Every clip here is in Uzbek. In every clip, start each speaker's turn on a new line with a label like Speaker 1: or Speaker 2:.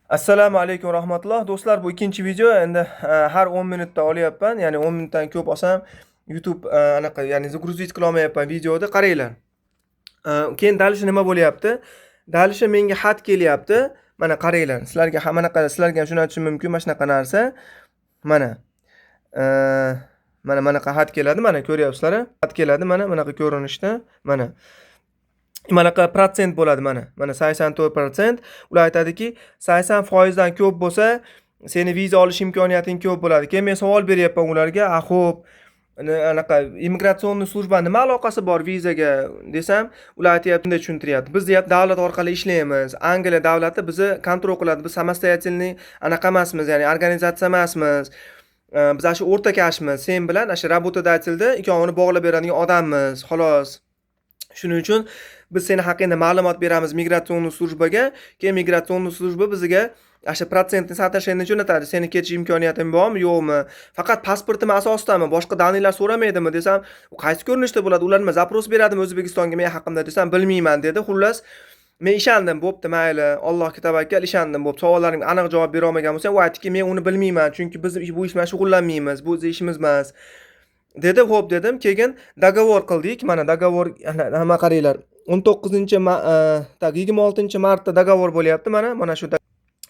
Speaker 1: Assalomu alaykum rahmatulloh. Do'stlar, bu ikkinchi video. Endi har 10 minutda olyapman. Ya'ni 10 minutdan ko'p olsam YouTube anaqa, ya'ni загрузить qila olmayapman videoni. Qaranglar. Keyin dalishi nima bo'lyapti? Dalishi menga xat kelyapti. Mana qaranglar. Sizlarga ham anaqa, sizlarga ham shuni aytishim mumkin. Mana shunaqa narsa. Mana. E, mana bunaqa xat keladi. Mana ko'ryapsizlar? Xat keladi mana bunaqa ko'rinishda. Mana. Manaqa protsent bo'ladi mana. Mana 84%. Ular aytadiki, 80% dan ko'p bo'lsa, seni viza olish imkoniyating ko'p bo'ladi. Keyin men savol beryapman ularga, xo'p, anaqa immigratsion slujba nima aloqasi bor vizaga desam, ular aytayapti, bunday tushuntiryapti. Biz deyapti, davlat orqali ishlaymiz. Angliya davlati bizni kontrol qiladi. Biz samostoятельный anaqa emasmiz, ya'ni organizatsiya emasmiz. Biz shu o'rtakashmiz. Sen bilan shu работодательda ikkovini bog'lab beradigan odammiz, xolos. Shuning uchun biz seni haqingda ma'lumot beramiz migratsion slujbaga. Keyin migratsion slujba bizga o'sha protsentni соотношение jo'natadi. Seni ketish imkoniyating bormi, yo'qmi? Faqat pasportim asosidami, boshqa dalillar so'ramaydimi desam, qaysi ko'rinishda bo'ladi? Ular nima zaпрос beradimi O'zbekistonga men haqimda desam, bilmayman dedi. Xullas, men ishondim, bo'pti, mayli. Allohga tavakkal, ishondim, bo'pti. Savollarimga aniq javob bera olmagan bo'lsam, u aytdiki, men uni bilmayman, chunki biz bu ish bilan shug'ullanmaymiz. Bu o'z ishimiz emas. Dedi, xo'p dedim. Keyin dogovor qildik. Mana dogovor, nima qaranglar. 26-martda dogovor bo'lyapti mana. Mana shu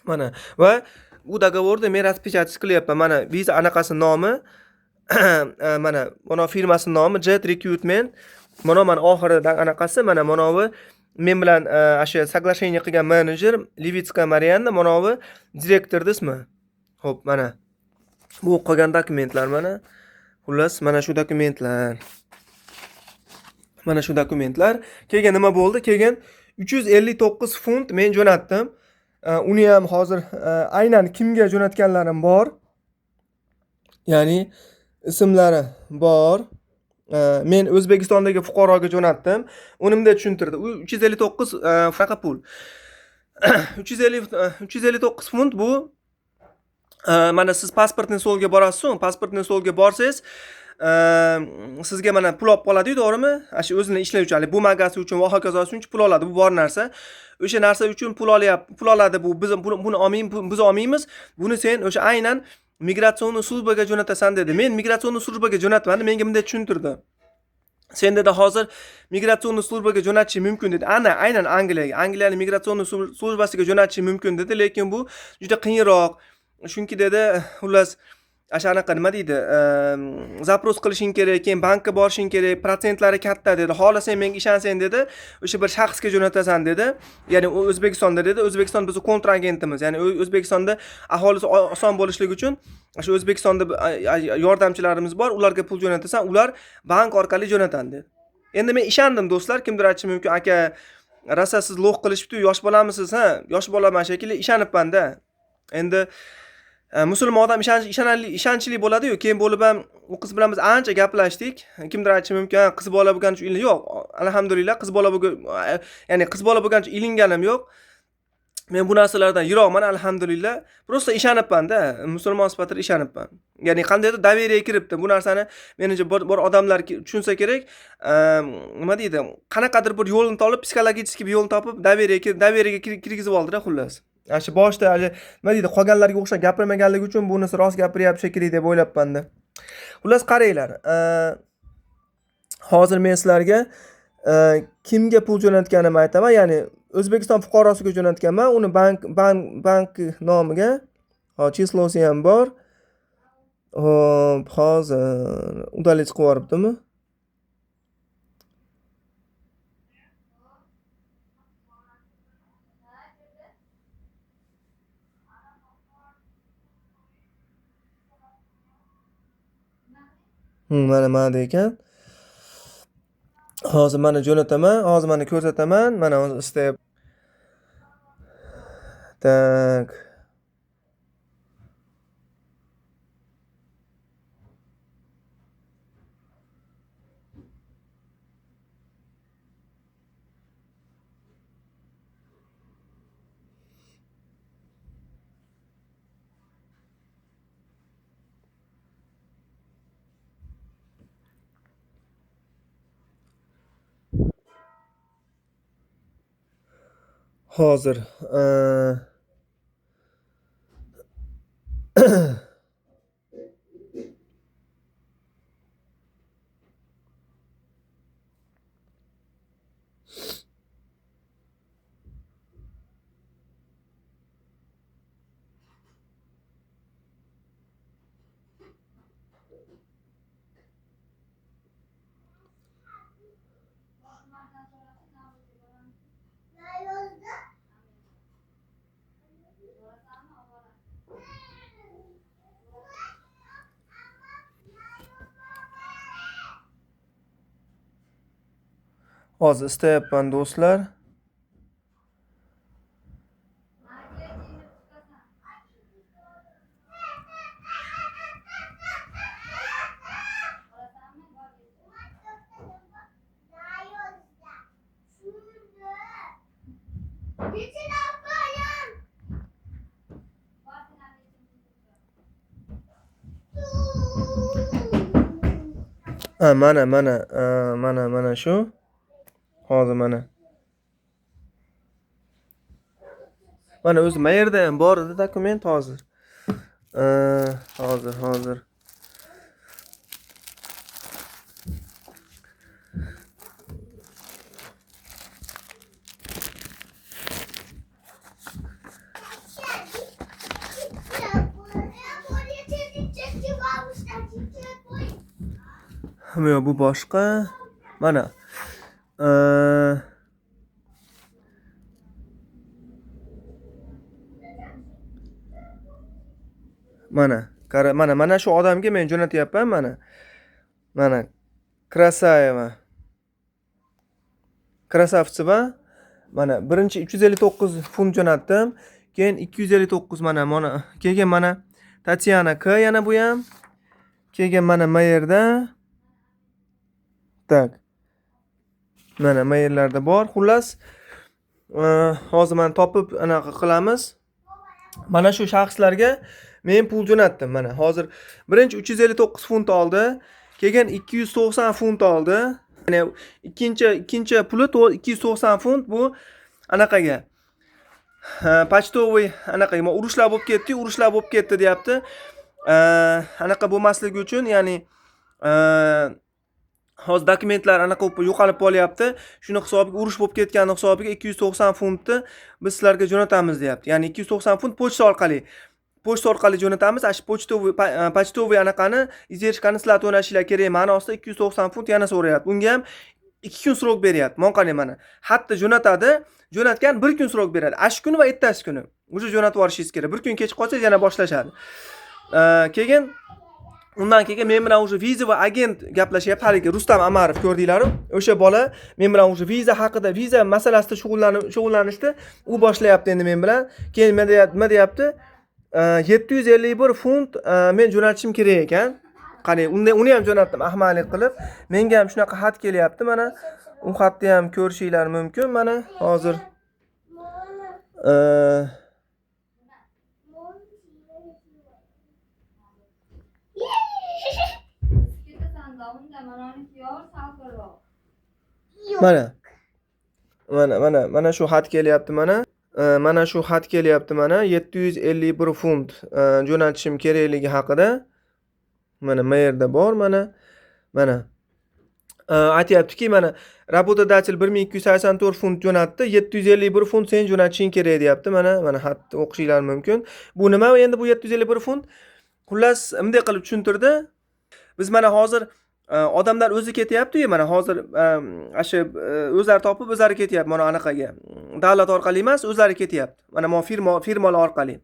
Speaker 1: mana. Va bu dogovorda men распечатать qilyapman. Mana viza anaqasi nomi mana firmasi nomi Jet Recruitment. Mana oxirida anaqasi mana bu men bilan o'sha соглашение qilgan menejer Levitskaya Marianna, mana bu direktorning ismi. Xo'p, mana bu qolgan dokumentlar mana. Xullas, mana shu dokumentlar. Mana shu dokumentlar. Keyin nima bo'ldi? Keyin 359 funt men jo'natdim. Uni ham hozir aynan kimga jo'natganlarim bor. Ya'ni ismlari bor. Men O'zbekistondagi fuqaroga jo'natdim. Unimda tushuntirdi. U 359 faqat pul. 359 funt bu mana siz pasportning so'lga borasiz, pasportning so'lga borsangiz, sizga mana pul olib qoladi, to'g'rimi? Shu o'zini ishlovchi, bumagasi uchun va hokazosi uchun pul oladi. Bu bor narsa. O'sha narsa uchun pul oladi bu. Biz buni biz olmaymiz. Buni sen o'sha aynan migratsion slujbaga jo'natasan dedi. Men migratsion slujbaga jo'natmadim, menga bunday tushuntirdi. Sen dedi hozir migratsion slujbaga jo'natish mumkin dedi. Aynan Angliyaning migratsion slujbasiga jo'natish mumkin dedi, lekin bu juda qiyinroq. Chunki dedi, xullas, anaqa nima deydi, zaпрос qilishing kerak, keyin bankka borishing kerak, protsentlari katta dedi. Xohlasang menga ishonsang dedi, o'sha bir shaxsga jo'natasan dedi. Ya'ni O'zbekistonda dedi, O'zbekiston bizning kontragentimiz. Ya'ni O'zbekistonda aholisi oson bo'lishligi uchun shu O'zbekistonda yordamchilarimiz bor, ularga pul jo'natasan, ular bank orqali jo'natadi dedi. Endi men ishondim do'stlar, kimdir aytishi mumkin, aka, rosa siz lo'q qilishibdi, yosh bolamisiz, ha? Yosh bolaman shekilli, ishonibman-da. Endi musulmon odam ishonchli bo'ladi-yu. Keyin bo'lib ham u qiz bilan biz ancha gaplashdik. Kimdir aytishi mumkin, qiz bola bo'lgani uchun yo'q. Alhamdulillah, ya'ni qiz bola bo'lgani uchun ilinganim yo'q. Men bu narsalardan yiroqman, alhamdulillah. Prosta ishonibman-da, musulmon sifatida ishonibman. Ya'ni qandaydir daveriya kiribdi. Bu narsani menimcha bor odamlar tushunsa kerak. Nima deydi? Qanaqadir bir yo'lni topib, psixologik bir yo'lni topib, daveriyaga kirgizib oldi-da, xullas. Shu boshda nima deydi, qolganlarga o'xshab gapirmaganligi uchun bunisi rost gapiryapti shekilli deb o'ylabman-da. Xullas, qaranglar. Hozir men sizlarga kimga pul jo'natganimni aytaman. Ya'ni O'zbekiston fuqarosiga jo'natganman. Uni bank nomiga, chislosi ham bor. Hop, hozir udalить qilib yuboribdimi? Mana ekan. Hozir mana jo'nataman, hozir mana ko'rsataman. Mana hozir istayap. Tak. Hozir Hozir istayapman do'stlar. Mana shu. Hozir mana. Mana o'zi mayerda ham bor edi dokument hozir. Hozir. Yo'q, bu boshqa. Mana. Mana shu odamga men jo'natyapman mana. Mana Krasayeva. Krasavtseva. Mana birinchi 359 funt jo'natdim. Keyin 259 mana. Keyin mana Tatyana K yana bu ham. Keyin mana mayerda. Tak. Mana mayerlarda bor. Xullas, hozir men topib anaqa qilamiz. Mana shu shaxslarga men pul jo'natdim. Mana hozir birinchi 359 funt oldi, keyin 290 funt oldi. Ya'ni ikkinchi puli 290 funt bu anaqaga. Pochtovoy anaqa urushlar bo'lib ketdi deyapti. Anaqa bo'lmasligi uchun, ya'ni hozir dokumentlar anaqa yo'qolib qolyapti. Shuni hisobiga urush bo'lib ketgani hisobiga 290 funtni biz sizlarga jo'natamiz deyapti. Ya'ni 290 funt pochta orqali jo'natamiz. Ash pochtovoy anaqani izerishkani sizlar to'lashinglar kerak ma'nosida 290 funt yana so'rayapti. Unga ham 2 kun srok beryapti. Monqani mana. Hatto jo'natadi, jo'natgan 1 kun srok beradi. Ash kuni va ertasi kuni. O'sha jo'natib yuborishingiz kerak. 1 kun kech qolsangiz yana boshlashadi. Keyin undan keyin men bilan o'sha viza va agent gaplashyapti. Haligi Rustam Amarov ko'rdinglar-ku. O'sha bola men bilan o'sha viza haqida, viza masalasida shug'ullanishdi. U boshlayapti endi men bilan. Keyin nima deyapti? 751 funt men jo'natishim kerak ekan. Qani, uni ham jo'natdim ahmalik qilib. Menga ham shunaqa xat kelyapti mana. U xatni ham ko'rishinglar mumkin mana hozir. Mana shu xat kelyapti mana. Mana shu xat kelyapti mana 751 funt jo'natishim kerakligi haqida. Mana mayerda bor mana. Aytyaptiki mana работодатель 1284 funt jo'natdi, 751 funt sen jo'natishing kerak deyapti. Mana xatni o'qishinglar mumkin. Bu nima endi bu 751 funt? Xullas, bunday qilib tushuntirdi. Biz mana hozir odamlar o'zi ketyapti-yu, mana hozir asha o'zlari topib o'zlari ketyapti mana anaqaga. Davlat orqali emas, o'zlari ketyapti. Mana firmalar orqali.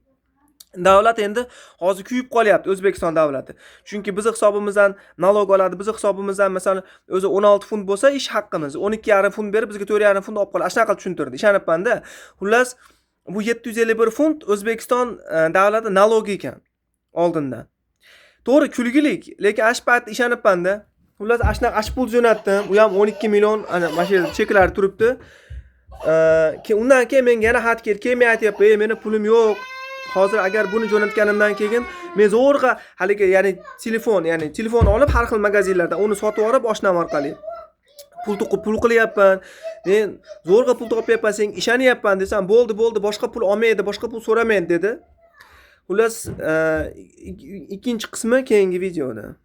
Speaker 1: Davlat endi hozir kuyib qolyapti, O'zbekiston davlati. Chunki biz hisobimizdan nalog oladi, biz hisobimizdan masalan o'zi 16 funt bo'lsa ish haqqimiz 12,5 funt berib bizga 4,5 funt olib qoladi. Shunaqa tushuntirdi, ishonibman-da. Xullas, bu 751 funt O'zbekiston davlati nalogi ekan oldinda. To'g'ri kulgilik, lekin ashpat ishonibman-da. Xullas, ash pul jo'natdim. U ham 12 million mana shu cheklar turibdi. Undan keyin menga yana xat keldi. Men aytyapman, meni pulim yo'q. Hozir agar buni jo'natganimdan keyin men zo'rg'a haligi telefon olib har xil magazinlardan uni sotib olib oshnam orqali pul qilyapman. Men zo'rg'a pul topyapman, sen ishonyapman desam, bo'ldi, boshqa pul olmaydi, boshqa pul so'ramaydi dedi. Xullas, ikkinchi qismi keyingi videoda.